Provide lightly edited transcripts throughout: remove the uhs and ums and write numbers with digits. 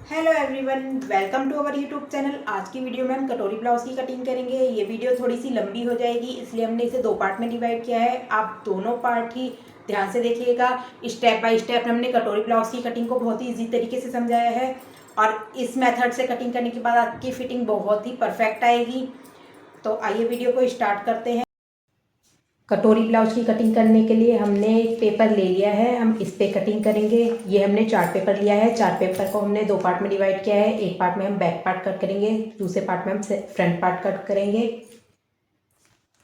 Hello everyone, welcome to our YouTube channel. आज की video में हम कटोरी ब्लाउज की कटिंग करेंगे। ये वीडियो थोड़ी सी लंबी हो जाएगी, इसलिए हमने इसे दो पार्ट में डिवाइड किया है। आप दोनों पार्ट ही ध्यान से देखिएगा। स्टेप बाय स्टेप हमने कटोरी ब्लाउज की कटिंग को बहुत ही ईजी तरीके से समझाया है और इस मेथड से कटिंग करने के बाद आपकी फिटिंग बहुत ही परफेक्ट आएगी। तो आइए वीडियो को स्टार्ट करते हैं। कटोरी ब्लाउज की कटिंग करने के लिए हमने एक पेपर ले लिया है, हम इस पे कटिंग करेंगे। ये हमने चार्ट पेपर लिया है। चार्ट पेपर को हमने दो पार्ट में डिवाइड किया है। एक पार्ट में हम बैक पार्ट कट करेंगे, दूसरे पार्ट में हम फ्रंट पार्ट कट करेंगे।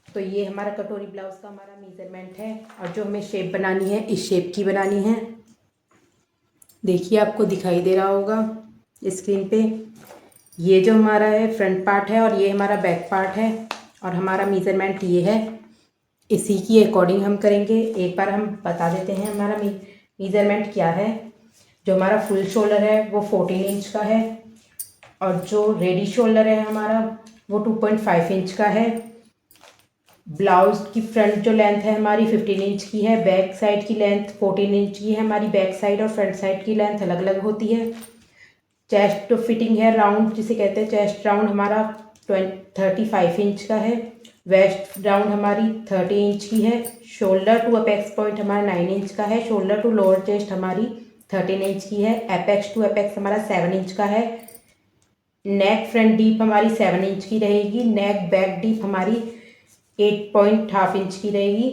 तो ये हमारा कटोरी ब्लाउज का हमारा मेजरमेंट है और जो हमें शेप बनानी है इस शेप की बनानी है। देखिए, आपको दिखाई दे रहा होगा स्क्रीन पे। ये जो हमारा है फ्रंट पार्ट है और ये हमारा बैक पार्ट है और हमारा मेजरमेंट ये है। इसी की अकॉर्डिंग हम करेंगे। एक बार हम बता देते हैं हमारा मेजरमेंट क्या है। जो हमारा फुल शोल्डर है वो 14 इंच का है और जो रेडी शोल्डर है हमारा वो 2.5 इंच का है। ब्लाउज की फ्रंट जो लेंथ है हमारी 15 इंच की है। बैक साइड की लेंथ 14 इंच की है। हमारी बैक साइड और फ्रंट साइड की लेंथ अलग अलग होती है। चेस्ट तो फिटिंग है राउंड जिसे कहते हैं, चेस्ट राउंड हमारा 35 इंच का है। वेस्ट राउंड हमारी 30 इंच की है। शोल्डर टू अपेक्स पॉइंट हमारा 9 इंच का है। शोल्डर टू लोअर चेस्ट हमारी 13 इंच की है। एपेक्स टू एपेक्स हमारा 7 इंच का है। नेक फ्रंट डीप हमारी 7 इंच की रहेगी। नेक बैक डीप हमारी 8.5 इंच की रहेगी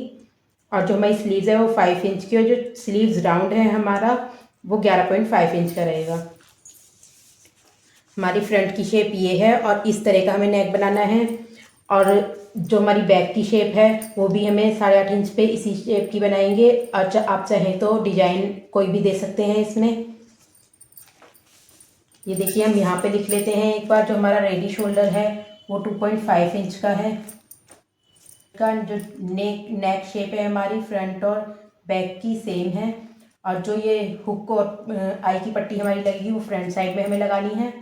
और जो हमारी स्लीव्स है वो 5 इंच की और जो स्लीव्स राउंड है हमारा वो 11.5 इंच का रहेगा। हमारी फ्रंट की शेप ये है और इस तरह का हमें नेक बनाना है। और जो हमारी बैक की शेप है वो भी हमें 8.5 इंच पे इसी शेप की बनाएंगे। और आप चाहें तो डिजाइन कोई भी दे सकते हैं इसमें। ये देखिए, हम यहाँ पे लिख लेते हैं एक बार। जो हमारा रेडी शोल्डर है वो 2.5 इंच का है। का जो नेक शेप है हमारी फ्रंट और बैक की सेम है और जो ये हुक और आई की पट्टी हमारी लगेगी वो फ्रंट साइड में हमें लगानी है।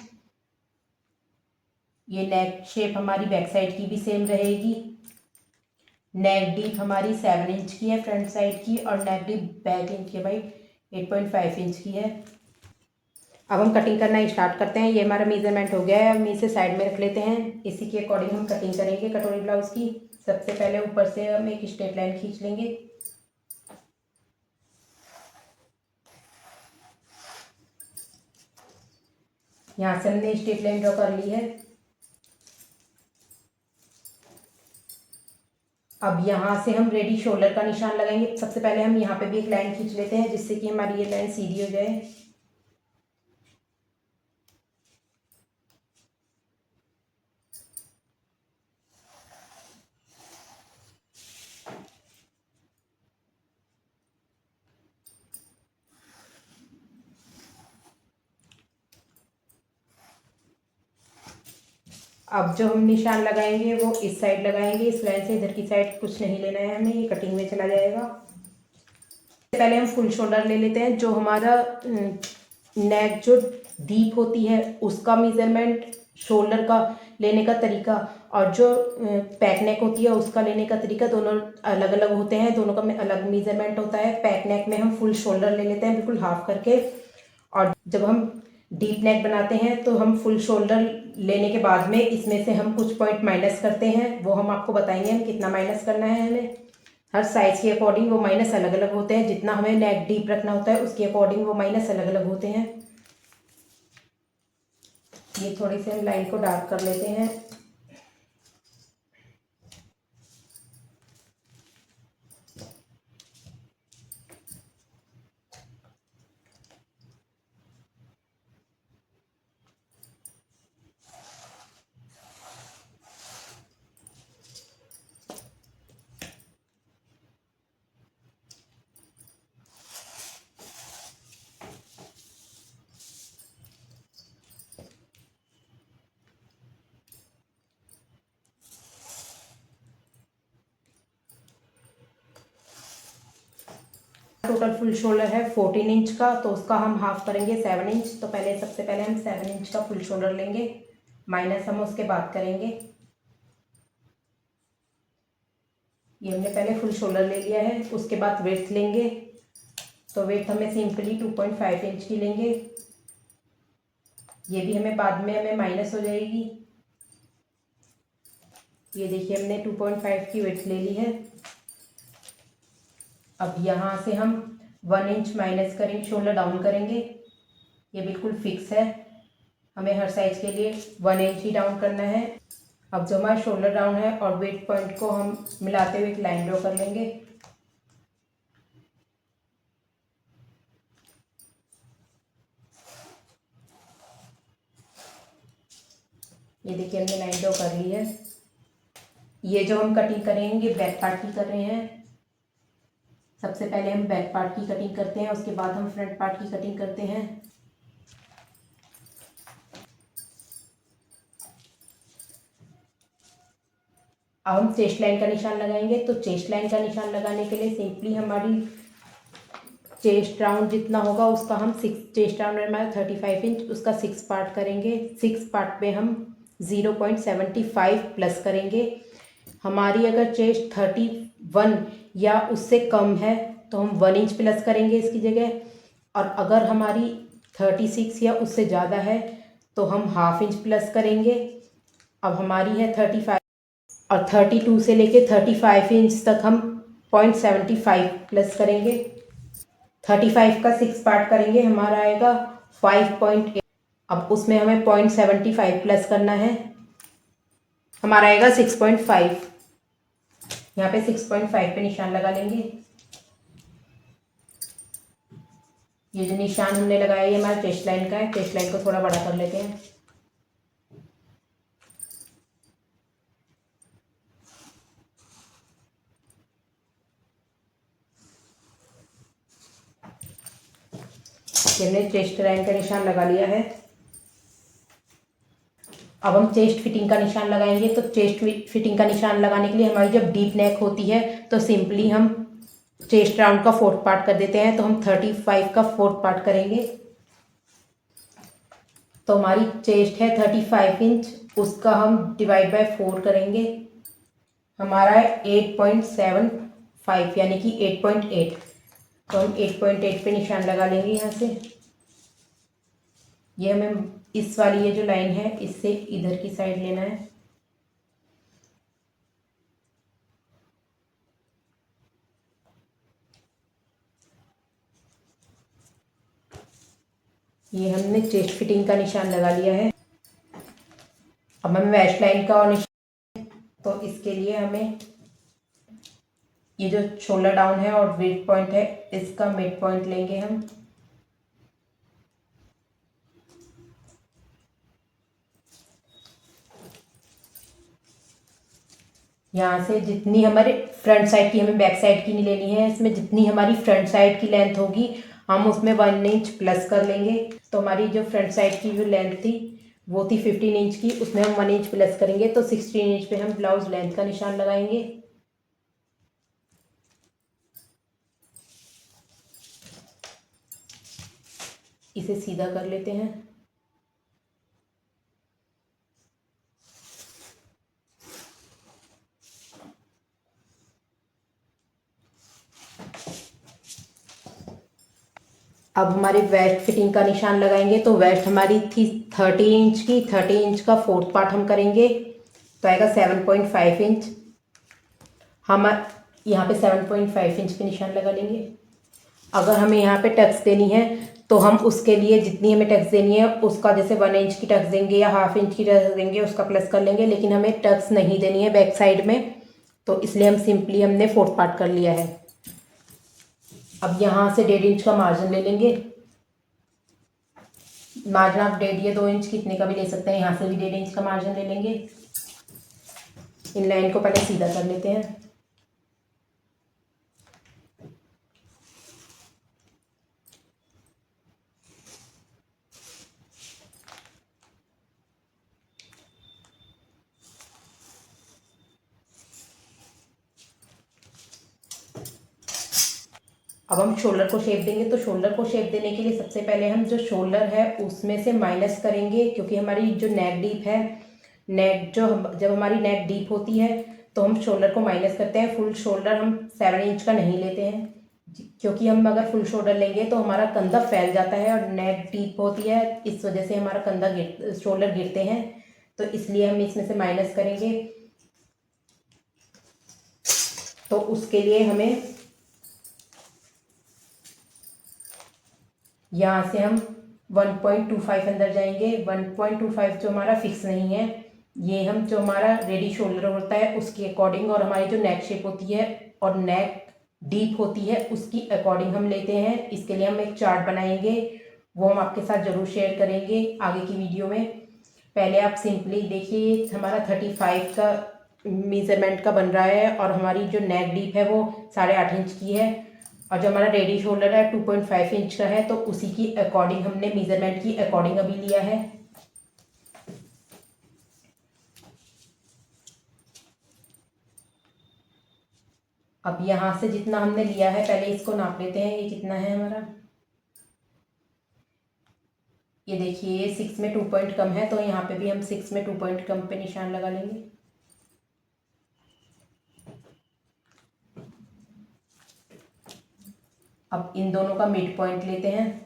ये नेक शेप हमारी बैक साइड की भी सेम रहेगी। नेक डीप हमारी 7 इंच की है फ्रंट साइड की और नेक डीप बैक इंच की भाई 8.5 इंच की है। अब हम कटिंग करना स्टार्ट करते हैं। ये हमारा मेजरमेंट हो गया है। हम इसे साइड में रख लेते हैं। इसी के अकॉर्डिंग हम कटिंग करेंगे कटोरी ब्लाउज की। सबसे पहले ऊपर से हम एक स्ट्रेट लाइन खींच लेंगे। यहाँ से हमने स्ट्रेट लाइन ड्रॉ कर ली है। अब यहाँ से हम रेडी शोल्डर का निशान लगाएंगे। सबसे पहले हम यहाँ पे भी एक लाइन खींच लेते हैं जिससे कि हमारी ये लाइन सीधी हो जाए। अब जो हम निशान लगाएंगे वो इस साइड लगाएंगे। इस लाइन से इधर की साइड कुछ नहीं लेना है हमें, ये कटिंग में चला जाएगा। पहले हम फुल शोल्डर ले लेते हैं। जो हमारा नेक जो डीप होती है उसका मेजरमेंट, शोल्डर का लेने का तरीका और जो पैक नेक होती है उसका लेने का तरीका दोनों अलग अलग होते हैं। दोनों का अलग मेजरमेंट होता है। पैक नेक में हम फुल शोल्डर ले लेते हैं बिल्कुल हाफ करके और जब हम डीप नेक बनाते हैं तो हम फुल शोल्डर लेने के बाद में इसमें से हम कुछ पॉइंट माइनस करते हैं। वो हम आपको बताएंगे हम कितना माइनस करना है। हमें हर साइज के अकॉर्डिंग वो माइनस अलग अलग होते हैं। जितना हमें नेक डीप रखना होता है उसके अकॉर्डिंग वो माइनस अलग अलग होते हैं। ये थोड़ी सी हम लाइन को डार्क कर लेते हैं। टोटल फुल शोल्डर है 14 इंच का, तो उसका हम हाफ करेंगे 7 इंच। तो पहले सबसे पहले हम 7 इंच का फुल शोल्डर लेंगे, माइनस हम उसके बाद करेंगे। ये हमने पहले फुल शोल्डर ले लिया है। उसके बाद वेड्थ लेंगे। तो वेड्थ हमें सिंपली 2.5 इंच की लेंगे। ये भी हमें बाद में हमें माइनस हो जाएगी। ये देखिए हमने 2.5 की विड्थ ले ली है। अब यहाँ से हम 1 इंच माइनस करेंगे, शोल्डर डाउन करेंगे। ये बिल्कुल फिक्स है, हमें हर साइज के लिए 1 इंच ही डाउन करना है। अब जो हमारा शोल्डर डाउन है और वेट पॉइंट को हम मिलाते हुए एक लाइन ड्रॉ कर लेंगे। ये देखिए हमने लाइन ड्रॉ कर ली है। ये जो हम कटिंग करेंगे बैक पार्ट की कर रहे हैं। सबसे पहले हम बैक पार्ट की कटिंग करते हैं, उसके बाद हम फ्रंट पार्ट की कटिंग करते हैं। अब हम चेस्ट लाइन का निशान लगाएंगे। तो चेस्ट लाइन का निशान लगाने के लिए सिंपली हमारी चेस्ट राउंड जितना होगा उसका हम 6, चेस्ट राउंड हमारा 35 इंच, उसका 6 पार्ट करेंगे। 6 पार्ट पे हम 0.75 प्लस करेंगे। हमारी अगर चेस्ट 31 या उससे कम है तो हम 1 इंच प्लस करेंगे इसकी जगह, और अगर हमारी 36 या उससे ज़्यादा है तो हम ½ इंच प्लस करेंगे। अब हमारी है 35 और 32 से लेके 35 इंच तक हम 0.75 प्लस करेंगे। 35 का 6 पार्ट करेंगे, हमारा आएगा 5.8। अब उसमें हमें 0.75 प्लस करना है, हमारा आएगा 6.5। यहाँ पे 6.5 पे निशान लगा लेंगे। ये जो निशान हमने लगाया ये हमारा चेस्ट लाइन का है। चेस्ट लाइन को थोड़ा बड़ा कर लेते हैं। हमने चेस्ट लाइन का निशान लगा लिया है। अब हम चेस्ट फिटिंग का निशान लगाएंगे। तो चेस्ट फिटिंग का निशान लगाने के लिए हमारी जब डीप नेक होती है तो सिंपली हम चेस्ट राउंड का 4th पार्ट कर देते हैं। तो हम 35 का 4th पार्ट करेंगे। तो हमारी चेस्ट है 35 इंच, उसका हम डिवाइड बाय 4 करेंगे, हमारा है 8.75 यानी कि 8.8। तो हम 8.8 पे निशान लगा लेंगे यहाँ से। ये हमें इस वाली ये जो लाइन है इससे इधर की साइड लेना है। ये हमने चेस्ट फिटिंग का निशान लगा लिया है। अब हमें वेस्ट लाइन का और निशान, तो इसके लिए हमें ये जो शोल्डर डाउन है और वेट पॉइंट है इसका मिड पॉइंट लेंगे हम। यहाँ से जितनी हमारे फ्रंट साइड की, हमें बैक साइड की नहीं लेनी है, इसमें जितनी हमारी फ्रंट साइड की लेंथ होगी हम उसमें 1 इंच प्लस कर लेंगे। तो हमारी जो फ्रंट साइड की जो लेंथ थी वो थी 15 इंच की, उसमें हम 1 इंच प्लस करेंगे। तो 16 इंच पे हम ब्लाउज लेंथ का निशान लगाएंगे। इसे सीधा कर लेते हैं। अब हमारी वेस्ट फिटिंग का निशान लगाएंगे। तो वेस्ट हमारी थी 30 इंच की, 30 इंच का 4th पार्ट हम करेंगे तो आएगा 7.5 इंच। हम यहाँ पे 7.5 इंच पे निशान लगा लेंगे। अगर हमें यहाँ पे टक्स देनी है तो हम उसके लिए जितनी हमें टक्स देनी है उसका, जैसे 1 इंच की टक्स देंगे या ½ इंच की टक्स देंगे उसका प्लस कर लेंगे, लेकिन हमें टक्स नहीं देनी है बैक साइड में, तो इसलिए हम सिंपली हमने 4th पार्ट कर लिया है। अब यहाँ से 1.5 इंच का मार्जिन ले लेंगे। मार्जिन आप 1.5 या 2 इंच कितने का भी ले सकते हैं। यहाँ से भी 1.5 इंच का मार्जिन ले लेंगे। इन लाइन को पहले सीधा कर लेते हैं। अब हम शोल्डर को शेप देंगे। तो शोल्डर को शेप देने के लिए सबसे पहले हम जो शोल्डर है उसमें से माइनस करेंगे, क्योंकि हमारी जो नेक डीप है, नेक जो जब हमारी नेक डीप होती है तो हम शोल्डर को माइनस करते हैं। फुल शोल्डर हम 7 इंच का नहीं लेते हैं। क्योंकि हम अगर फुल शोल्डर लेंगे तो हमारा कंधा फैल जाता है और नेक डीप होती है, इस वजह से हमारा कंधा शोल्डर गिरते हैं, तो इसलिए हम इसमें से माइनस करेंगे। तो उसके लिए हमें यहाँ से हम 1.25 अंदर जाएंगे। 1.25 जो हमारा फिक्स नहीं है, ये हम जो हमारा रेडी शोल्डर होता है उसके अकॉर्डिंग और हमारी जो नेक शेप होती है और नेक डीप होती है उसकी अकॉर्डिंग हम लेते हैं। इसके लिए हम एक चार्ट बनाएंगे, वो हम आपके साथ ज़रूर शेयर करेंगे आगे की वीडियो में। पहले आप सिंपली देखिए, हमारा 35 का मेज़रमेंट का बन रहा है और हमारी जो नेक डीप है वो 8.5 इंच की है और जो हमारा रेडी शोल्डर है 2.5 इंच का है, तो उसी की अकॉर्डिंग हमने मेज़रमेंट की अकॉर्डिंग अभी लिया है। अब यहाँ से जितना हमने लिया है पहले इसको नाप लेते हैं, ये कितना है हमारा। ये देखिए, ये 6 में 2 पॉइंट कम है, तो यहाँ पे भी हम 6 में 2 पॉइंट कम पे निशान लगा लेंगे। अब इन दोनों का मिड पॉइंट लेते हैं।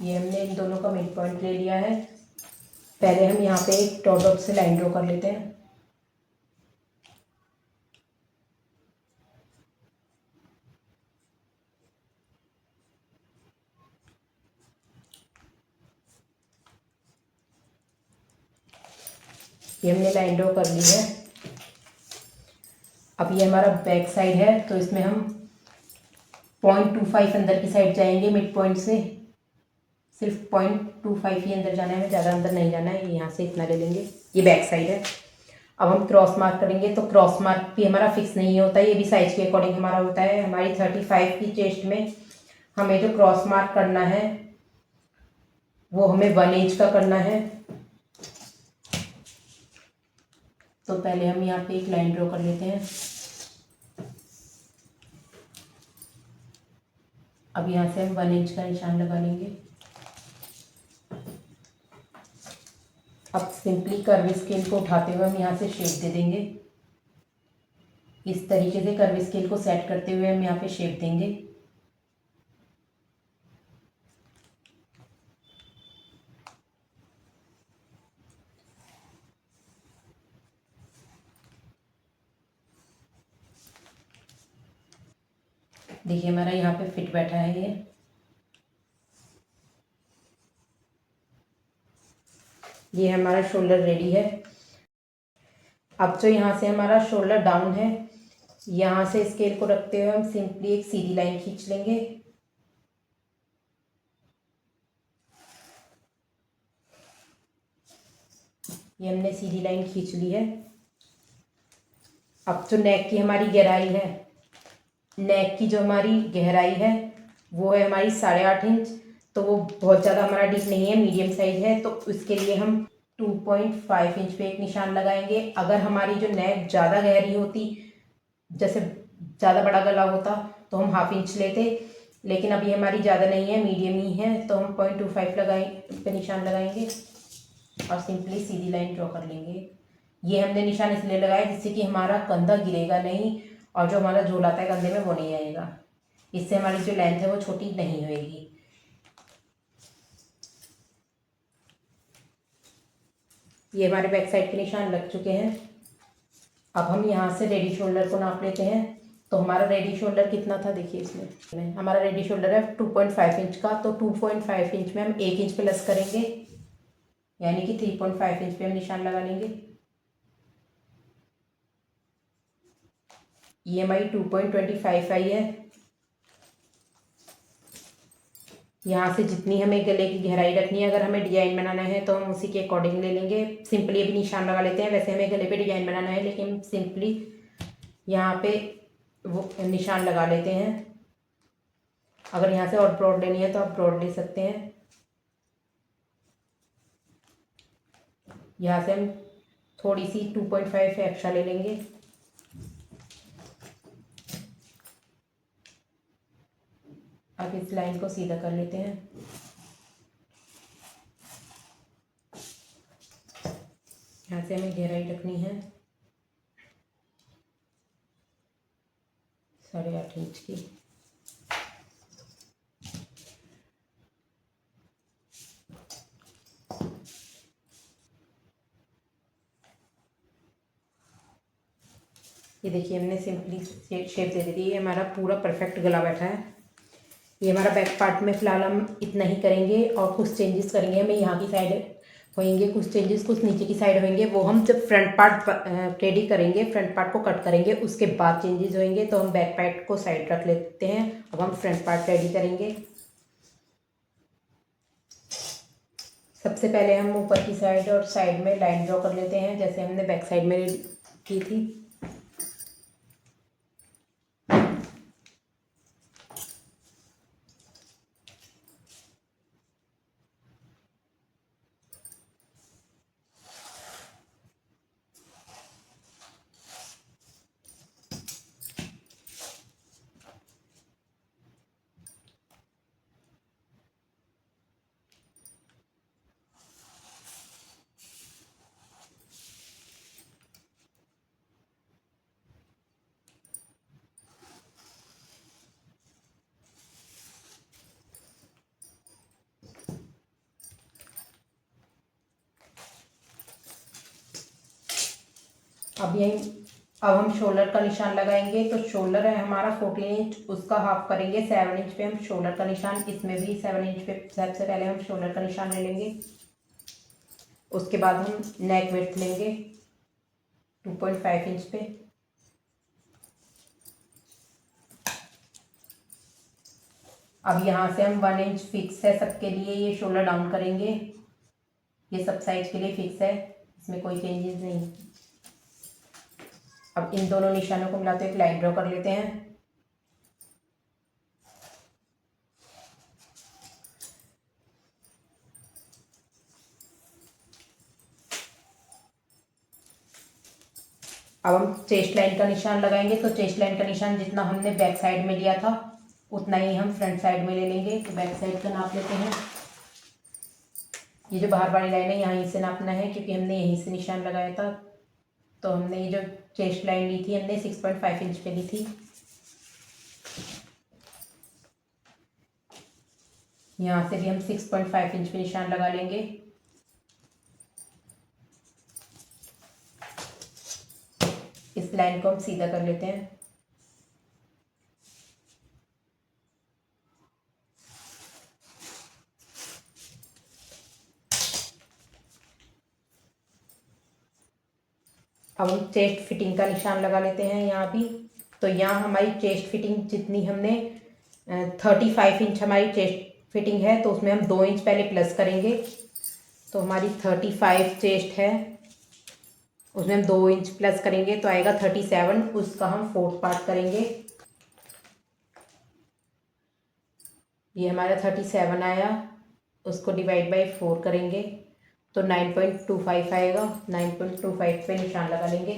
ये हमने इन दोनों का मिड पॉइंट ले लिया है। पहले हम यहाँ पे एक डॉट डॉट से लाइन ड्रॉ कर लेते हैं। ये हमने लाइन ड्रॉ कर ली है। अब ये हमारा बैक साइड है, तो इसमें हम 0.25 अंदर की साइड जाएंगे मिड पॉइंट से। सिर्फ 0.25 ही अंदर जाना है, हमें ज़्यादा अंदर नहीं जाना है। यहाँ से इतना ले लेंगे, ये बैक साइड है। अब हम क्रॉस मार्क करेंगे, तो क्रॉस मार्क भी हमारा फिक्स नहीं होता है, ये भी साइज के अकॉर्डिंग हमारा होता है। हमारी 35 की चेस्ट में हमें जो क्रॉस मार्क करना है वो हमें 1 इंच का करना है। तो पहले हम यहाँ पे एक लाइन ड्रॉ कर लेते हैं। अब यहाँ से हम 1 इंच का निशान लगा लेंगे। अब सिंपली कर्व स्केल को उठाते हुए हम यहाँ से शेप दे देंगे। इस तरीके से कर्व स्केल को सेट करते हुए हम यहाँ पे शेप देंगे। देखिए हमारा यहाँ पे फिट बैठा है। ये हमारा शोल्डर रेडी है। अब जो यहाँ से हमारा शोल्डर डाउन है, यहाँ से स्केल को रखते हुए हम सिंपली एक सीधी लाइन खींच लेंगे। ये हमने सीधी लाइन खींच ली है। अब जो नेक की हमारी गहराई है, नेक की जो हमारी गहराई है वो है हमारी 8.5 इंच, तो वो बहुत ज़्यादा हमारा डीप नहीं है, मीडियम साइज है। तो उसके लिए हम 2.5 इंच पे एक निशान लगाएंगे। अगर हमारी जो नेक ज़्यादा गहरी होती, जैसे ज़्यादा बड़ा गला होता, तो हम 1/2 इंच लेते, लेकिन अभी हमारी ज़्यादा नहीं है, मीडियम ही है, तो हम 0.25 पे निशान लगाएंगे और सिंपली सीधी लाइन ड्रॉ कर लेंगे। ये हमने निशान इसलिए लगाया जिससे कि हमारा कंधा गिरेगा नहीं और जो हमारा झोल आता है कंधे में वो नहीं आएगा। इससे हमारी जो लेंथ है वो छोटी नहीं होएगी। ये हमारे बैक साइड के निशान लग चुके हैं। अब हम यहाँ से रेडी शोल्डर को नाप लेते हैं। तो हमारा रेडी शोल्डर कितना था, देखिए इसमें हमारा रेडी शोल्डर है 2.5 इंच का, तो 2.5 इंच में हम 1 इंच प्लस करेंगे, यानी कि 3.5 इंच पे हम निशान लगा लेंगे। ये हमारी 2.25 आई है। यहाँ से जितनी हमें गले की गहराई रखनी है, अगर हमें डिजाइन बनाना है तो हम उसी के अकॉर्डिंग ले लेंगे। सिंपली अभी निशान लगा लेते हैं। वैसे हमें गले पे डिजाइन बनाना है, लेकिन सिंपली यहाँ पे वो निशान लगा लेते हैं। अगर यहाँ से और ब्रॉड लेनी है तो आप ब्रॉड ले सकते हैं। यहाँ से हम थोड़ी सी 2.5 एक्स्ट्रा ले लेंगे। अब इस लाइन को सीधा कर लेते हैं। यहाँ से हमें गहराई रखनी है 8.5 इंच की। ये देखिए हमने सिंपली शेप दे दी। ये हमारा पूरा परफेक्ट गला बैठा है। ये हमारा बैक पार्ट में फ़िलहाल हम इतना ही करेंगे और कुछ चेंजेस करेंगे। हमें यहाँ की साइड होंगे कुछ चेंजेस, कुछ नीचे की साइड होंगे। वो हम जब फ्रंट पार्ट रेडी करेंगे, फ्रंट पार्ट को कट करेंगे, उसके बाद चेंजेस होंगे। तो हम बैक पार्ट को साइड रख लेते हैं। अब हम फ्रंट पार्ट रेडी करेंगे। सबसे पहले हम ऊपर की साइड और साइड में लाइन ड्रॉ कर लेते हैं, जैसे हमने बैक साइड में की थी। अब हम शोल्डर का निशान लगाएंगे। तो शोल्डर है हमारा 14 इंच, उसका हाफ करेंगे 7 इंच पे हम शोल्डर का निशान। इसमें भी 7 इंच पे सबसे पहले हम शोल्डर का निशान ले लेंगे। उसके बाद हम नेक विड्थ लेंगे 2.5 इंच पे। अब यहाँ से हम 1 इंच फिक्स है सबके लिए, ये शोल्डर डाउन करेंगे। ये सब साइज के लिए फिक्स है, इसमें कोई चेंजेस नहीं। अब इन दोनों निशानों को मिलाते हुए एक लाइन ड्रॉ कर लेते हैं। अब हम चेस्ट लाइन का निशान लगाएंगे। तो चेस्ट लाइन का निशान जितना हमने बैक साइड में लिया था उतना ही हम फ्रंट साइड में ले लेंगे। तो बैक साइड का नाप लेते हैं। ये जो बाहर वाली लाइन है यहाँ से नापना है, क्योंकि हमने यहीं से निशान लगाया था। तो हमने ये जो चेस्ट लाइन ली थी हमने 6.5 इंच पे ली थी। यहाँ से भी हम 6.5 इंच पे निशान लगा लेंगे। इस लाइन को हम सीधा कर लेते हैं। अब हम चेस्ट फिटिंग का निशान लगा लेते हैं यहाँ भी। तो यहाँ हमारी चेस्ट फिटिंग जितनी हमने 35 इंच हमारी चेस्ट फिटिंग है, तो उसमें हम 2 इंच पहले प्लस करेंगे। तो हमारी 35 चेस्ट है, उसमें हम 2 इंच प्लस करेंगे तो आएगा 37। उसका हम 4th पार्ट करेंगे। ये हमारा 37 आया, उसको डिवाइड बाई 4 करेंगे तो 9.25 आएगा। 9.25 पे निशान लगा लेंगे।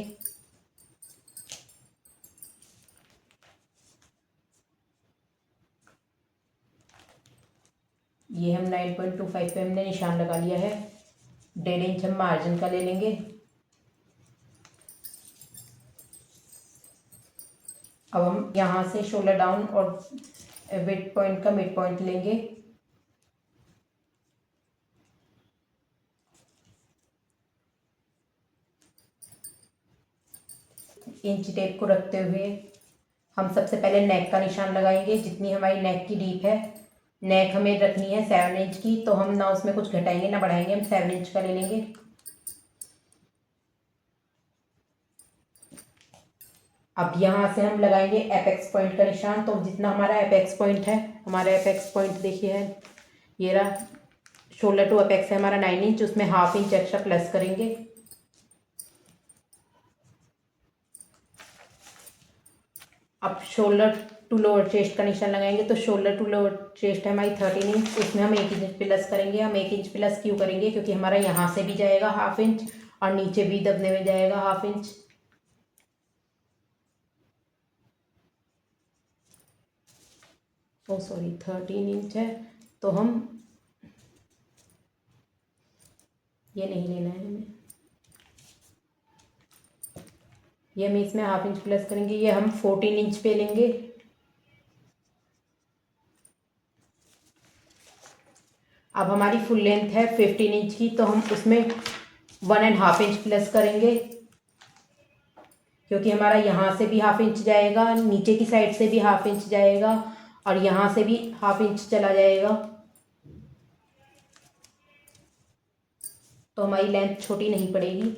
ये हम 9.25 पे हमने निशान लगा लिया है। 1.5 इंच हम मार्जिन का ले लेंगे। अब हम यहाँ से शोल्डर डाउन और वेट पॉइंट का मिड पॉइंट लेंगे। इंच टेप को रखते हुए हम सबसे पहले नेक का निशान लगाएंगे। जितनी हमारी नेक की डीप है, नेक हमें रखनी है 7 इंच की, तो हम ना उसमें कुछ घटाएंगे ना बढ़ाएंगे, हम 7 इंच का ले लेंगे। अब यहाँ से हम लगाएंगे एपेक्स पॉइंट का निशान। तो जितना हमारा एपेक्स पॉइंट है, हमारा एपेक्स पॉइंट देखिए है ये रहा। शोल्डर टू एपेक्स है हमारा 9 इंच, उसमें ½ इंच एक्स्ट्रा प्लस करेंगे। अब शोल्डर टू लोअर चेस्ट का निशान लगाएंगे। तो शोल्डर टू लोअर चेस्ट है हमारी 13 इंच, उसमें हम 1 इंच प्लस करेंगे। हम 1 इंच प्लस क्यों करेंगे, क्योंकि हमारा यहाँ से भी जाएगा ½ इंच और नीचे भी दबने में जाएगा ½ इंच। ओ सॉरी 13 इंच है, तो हम ये नहीं लेना है हमें, ये हम इसमें हाफ इंच प्लस करेंगे, ये हम 14 इंच पे लेंगे। अब हमारी फुल लेंथ है 15 इंच की, तो हम उसमें 1.5 इंच प्लस करेंगे, क्योंकि हमारा यहाँ से भी हाफ इंच जाएगा, नीचे की साइड से भी हाफ इंच जाएगा और यहाँ से भी हाफ इंच चला जाएगा, तो हमारी लेंथ छोटी नहीं पड़ेगी।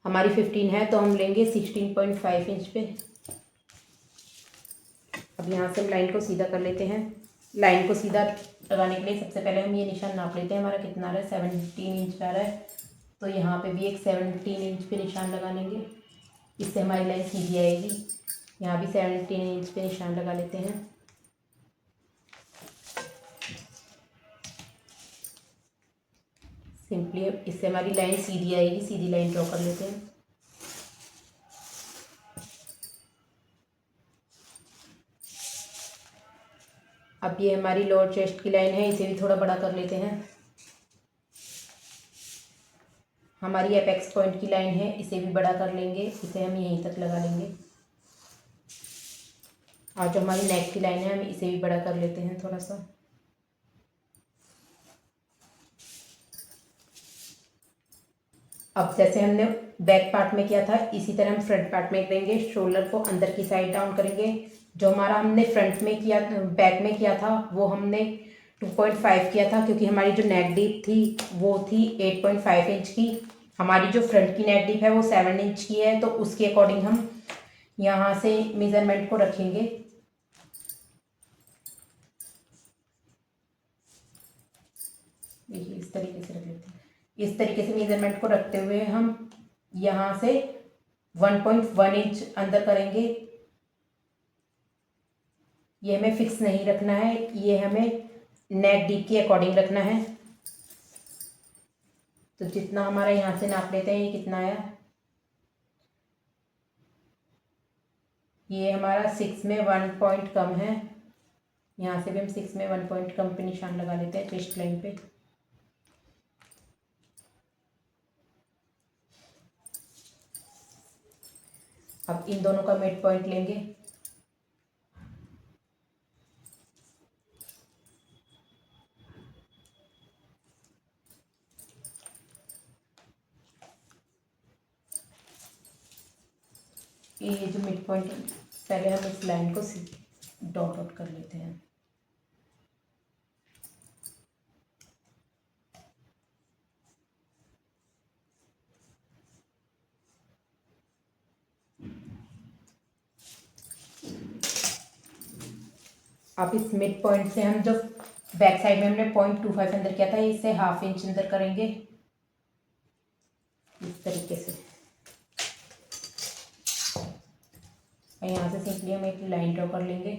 हमारी 15 है तो हम लेंगे 16.5 इंच पे। अब यहाँ से हम लाइन को सीधा कर लेते हैं। लाइन को सीधा लगाने के लिए सबसे पहले हम ये निशान नाप लेते हैं, हमारा कितना आ रहा है, 17 इंच आ रहा है, तो यहाँ पे भी एक 17 इंच पे निशान लगा लेंगे, इससे हमारी लाइन सीधी आएगी। यहाँ भी 17 इंच पे निशान लगा लेते हैं। सिंपली इससे हमारी लाइन सीधी आएगी, सीधी लाइन ड्रॉ कर लेते हैं। अब ये हमारी लोअर चेस्ट की लाइन है, इसे भी थोड़ा बड़ा कर लेते हैं। हमारी एपेक्स पॉइंट की लाइन है, इसे भी बड़ा कर लेंगे, इसे हम यहीं तक लगा लेंगे। और जो हमारी नेक की लाइन है हम इसे भी बड़ा कर लेते हैं थोड़ा सा। अब जैसे हमने बैक पार्ट में किया था इसी तरह हम फ्रंट पार्ट में करेंगे। शोल्डर को अंदर की साइड डाउन करेंगे। जो हमारा हमने फ्रंट में किया, बैक में किया था, वो हमने 2.5 किया था, क्योंकि हमारी जो नेक डीप थी वो थी 8.5 इंच की। हमारी जो फ्रंट की नेक डीप है वो 7 इंच की है, तो उसके अकॉर्डिंग हम यहाँ से मेज़रमेंट को रखेंगे। देखिए इस तरीके से रख लेते हैं। इस तरीके से मेज़रमेंट को रखते हुए हम यहाँ से 1.1 इंच अंदर करेंगे। ये हमें फिक्स नहीं रखना है, ये हमें नेक डीप के अकॉर्डिंग रखना है। तो जितना हमारा यहाँ से नाप लेते हैं, ये कितना आया, ये हमारा 6 में 1 पॉइंट कम है। यहाँ से भी हम 6 में 1 पॉइंट कम पे निशान लगा लेते हैं चेस्ट लाइन पे। अब इन दोनों का मिड पॉइंट लेंगे। ये जो मिड पॉइंट, पहले हम इस लाइन को डॉट डॉट कर लेते हैं। अब इस मिड पॉइंट से हम जो बैक साइड में हमने 0.25 अंदर किया था, इसे हाफ इंच अंदर करेंगे इस तरीके से। और यहाँ से सिंपली हम एक लाइन ड्रॉ कर लेंगे।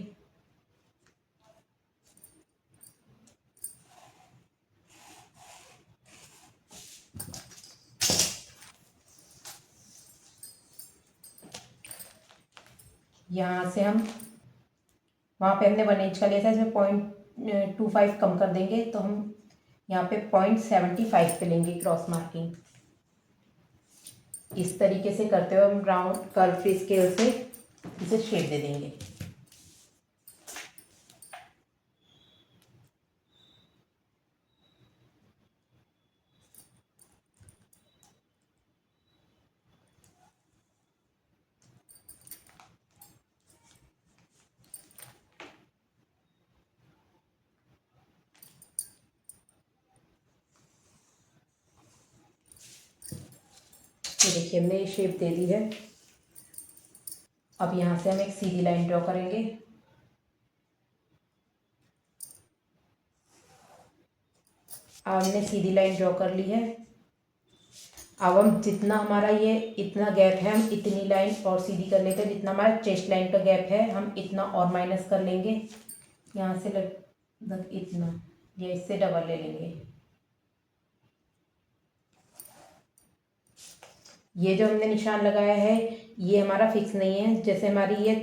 यहाँ से हम, वहाँ पे हमने 1 इंच का लिया था, इसमें 0.25 कम कर देंगे, तो हम यहाँ पे 0.75 पे लेंगे क्रॉस मार्किंग। इस तरीके से करते हुए हम राउंड कर्व फ्री स्केल से इसे शेप दे देंगे। ये देखिए हमने ये शेप दे दी है। अब यहाँ से हम एक सीधी लाइन ड्रॉ करेंगे। अब हमने सीधी लाइन ड्रॉ कर ली है। अब हम जितना हमारा ये इतना गैप है, हम इतनी लाइन और सीधी कर लेते हैं। जितना हमारा चेस्ट लाइन का गैप है हम इतना और माइनस कर लेंगे। यहाँ से लगभग इतना, या इससे डबल ले लेंगे। ये जो हमने निशान लगाया है ये हमारा फिक्स नहीं है। जैसे हमारी ये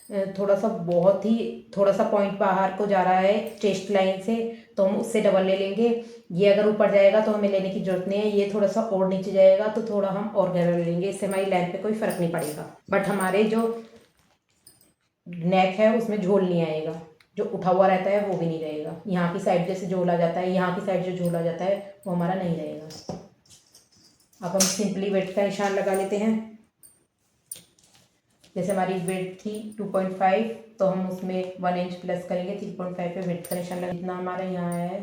थोड़ा सा बहुत ही थोड़ा सा पॉइंट बाहर को जा रहा है चेस्ट लाइन से, तो हम उससे डबल ले लेंगे। ये अगर ऊपर जाएगा तो हमें लेने की जरूरत नहीं है, ये थोड़ा सा और नीचे जाएगा तो थोड़ा हम और गहरा ले लेंगे, इससे हमारी लाइन पे कोई फ़र्क नहीं पड़ेगा। बट हमारे जो नेक है उसमें झोल नहीं आएगा, जो उठा हुआ रहता है वो भी नहीं रहेगा। यहाँ की साइड जैसे झोल आ जाता है, यहाँ की साइड जो झोल आ जाता है वो हमारा नहीं रहेगा। अब हम सिंपली वेट का निशान लगा लेते हैं। जैसे हमारी वेट थी 2.5, तो हम उसमें 1 इंच प्लस करेंगे। 3.5 पे वेट का निशान लगा, जितना हमारा यहाँ है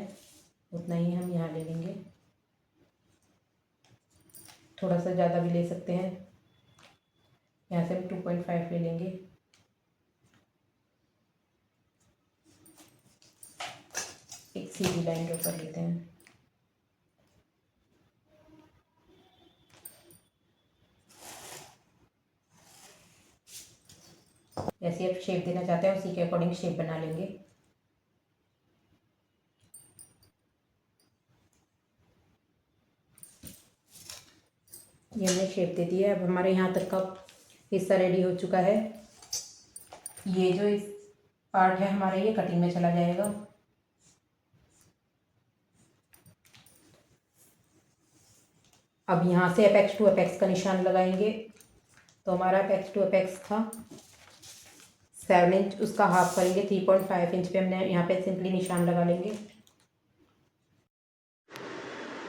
उतना ही हम यहाँ ले लेंगे। थोड़ा सा ज़्यादा भी ले सकते हैं, यहाँ से हम 2.5 ले लेंगे। एक सीधी लाइन ड्रॉ कर लेते हैं। जैसे आप शेप देना चाहते हैं उसी के अकॉर्डिंग शेप बना लेंगे। ये हमने शेप दे दी है। अब हमारे यहाँ तक का हिस्सा रेडी हो चुका है। ये जो इस पार्ट है हमारा ये कटिंग में चला जाएगा। अब यहाँ से अपेक्स टू अपेक्स का निशान लगाएंगे। तो हमारा अपेक्स टू अपेक्स था 7 इंच, उसका हाफ करेंगे 3.5 इंच पे हमने यहाँ पे सिंपली निशान लगा लेंगे।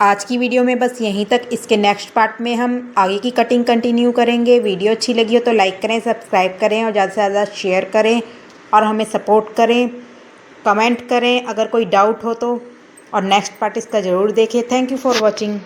आज की वीडियो में बस यहीं तक। इसके नेक्स्ट पार्ट में हम आगे की कटिंग कंटिन्यू करेंगे। वीडियो अच्छी लगी हो तो लाइक करें, सब्सक्राइब करें और ज़्यादा से ज़्यादा शेयर करें और हमें सपोर्ट करें। कमेंट करें अगर कोई डाउट हो तो, और नेक्स्ट पार्ट इसका ज़रूर देखें। Thank you for watching.